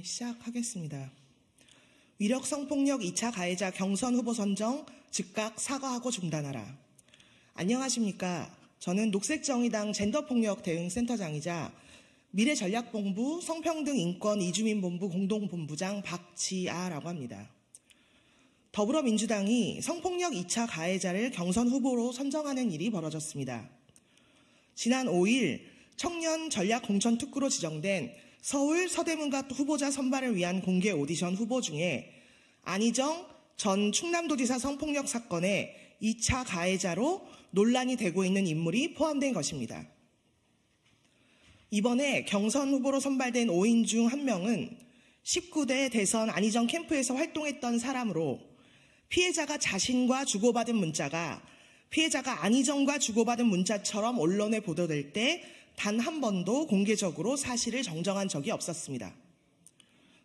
시작하겠습니다. 위력 성폭력 2차 가해자 경선 후보 선정 즉각 사과하고 중단하라. 안녕하십니까. 저는 녹색정의당 젠더폭력 대응센터장이자 미래전략본부 성평등인권 이주민본부 공동본부장 박지아라고 합니다. 더불어민주당이 성폭력 2차 가해자를 경선 후보로 선정하는 일이 벌어졌습니다. 지난 5일 청년 전략 공천 특구로 지정된 서울 서대문가 후보자 선발을 위한 공개 오디션 후보 중에 안희정 전 충남도지사 성폭력 사건의 2차 가해자로 논란이 되고 있는 인물이 포함된 것입니다. 이번에 경선 후보로 선발된 5인 중 1명은 19대 대선 안희정 캠프에서 활동했던 사람으로 피해자가 자신과 주고받은 문자가 피해자가 안희정과 주고받은 문자처럼 언론에 보도될 때 단 한 번도 공개적으로 사실을 정정한 적이 없었습니다.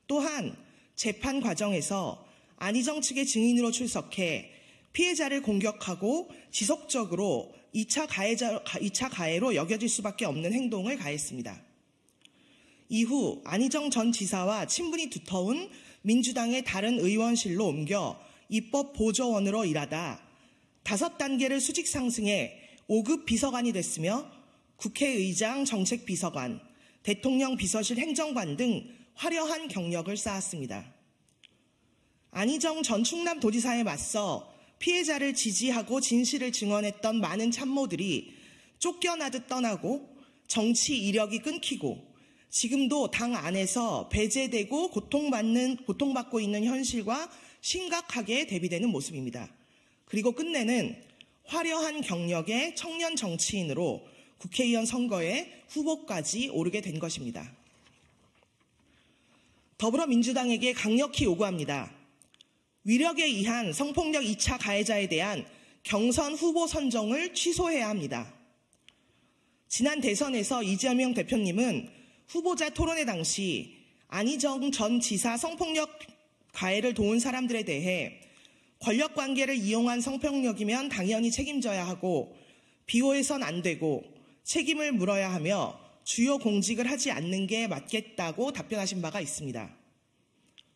또한 재판 과정에서 안희정 측의 증인으로 출석해 피해자를 공격하고 지속적으로 2차 가해로 여겨질 수밖에 없는 행동을 가했습니다. 이후 안희정 전 지사와 친분이 두터운 민주당의 다른 의원실로 옮겨 입법 보조원으로 일하다 5단계를 수직 상승해 5급 비서관이 됐으며 국회의장 정책비서관, 대통령 비서실 행정관 등 화려한 경력을 쌓았습니다. 안희정 전 충남도지사에 맞서 피해자를 지지하고 진실을 증언했던 많은 참모들이 쫓겨나듯 떠나고 정치 이력이 끊기고 지금도 당 안에서 배제되고 고통받고 있는 현실과 심각하게 대비되는 모습입니다. 그리고 끝내는 화려한 경력의 청년 정치인으로 국회의원 선거에 후보까지 오르게 된 것입니다. 더불어민주당에게 강력히 요구합니다. 위력에 의한 성폭력 2차 가해자에 대한 경선 후보 선정을 취소해야 합니다. 지난 대선에서 이재명 대표님은 후보자 토론회 당시 안희정 전 지사 성폭력 가해를 도운 사람들에 대해 권력관계를 이용한 성폭력이면 당연히 책임져야 하고 비호해선 안 되고 책임을 물어야 하며 주요 공직을 하지 않는 게 맞겠다고 답변하신 바가 있습니다.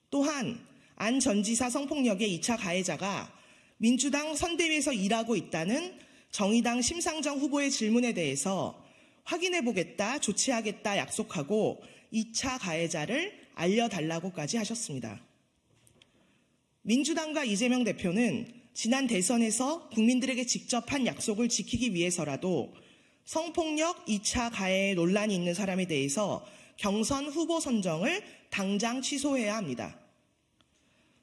또한 안 전 지사 성폭력의 2차 가해자가 민주당 선대위에서 일하고 있다는 정의당 심상정 후보의 질문에 대해서 확인해보겠다, 조치하겠다 약속하고 2차 가해자를 알려달라고까지 하셨습니다. 민주당과 이재명 대표는 지난 대선에서 국민들에게 직접 한 약속을 지키기 위해서라도 성폭력 2차 가해 논란이 있는 사람에 대해서 경선 후보 선정을 당장 취소해야 합니다.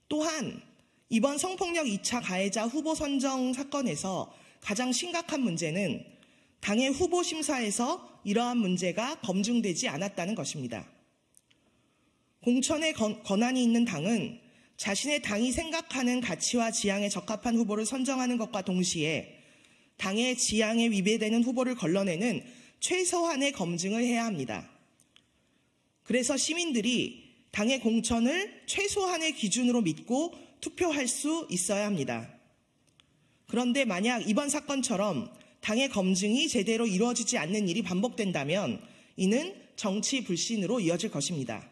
또한 이번 성폭력 2차 가해자 후보 선정 사건에서 가장 심각한 문제는 당의 후보 심사에서 이러한 문제가 검증되지 않았다는 것입니다. 공천의 권한이 있는 당은 자신의 당이 생각하는 가치와 지향에 적합한 후보를 선정하는 것과 동시에 당의 지향에 위배되는 후보를 걸러내는 최소한의 검증을 해야 합니다. 그래서 시민들이 당의 공천을 최소한의 기준으로 믿고 투표할 수 있어야 합니다. 그런데 만약 이번 사건처럼 당의 검증이 제대로 이루어지지 않는 일이 반복된다면 이는 정치 불신으로 이어질 것입니다.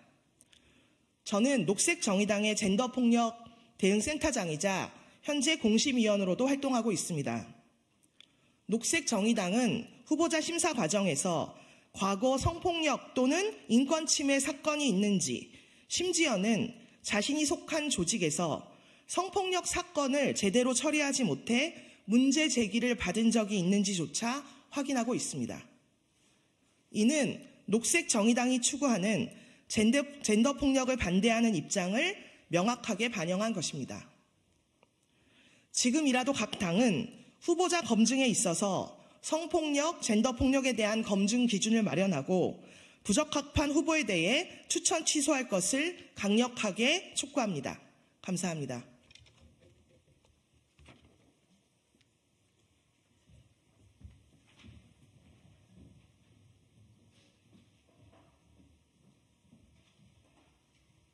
저는 녹색정의당의 젠더폭력 대응센터장이자 현재 공심위원으로도 활동하고 있습니다. 녹색정의당은 후보자 심사 과정에서 과거 성폭력 또는 인권침해 사건이 있는지 심지어는 자신이 속한 조직에서 성폭력 사건을 제대로 처리하지 못해 문제 제기를 받은 적이 있는지조차 확인하고 있습니다. 이는 녹색정의당이 추구하는 젠더폭력을 반대하는 입장을 명확하게 반영한 것입니다. 지금이라도 각 당은 후보자 검증에 있어서 성폭력, 젠더폭력에 대한 검증 기준을 마련하고 부적합한 후보에 대해 추천 취소할 것을 강력하게 촉구합니다. 감사합니다.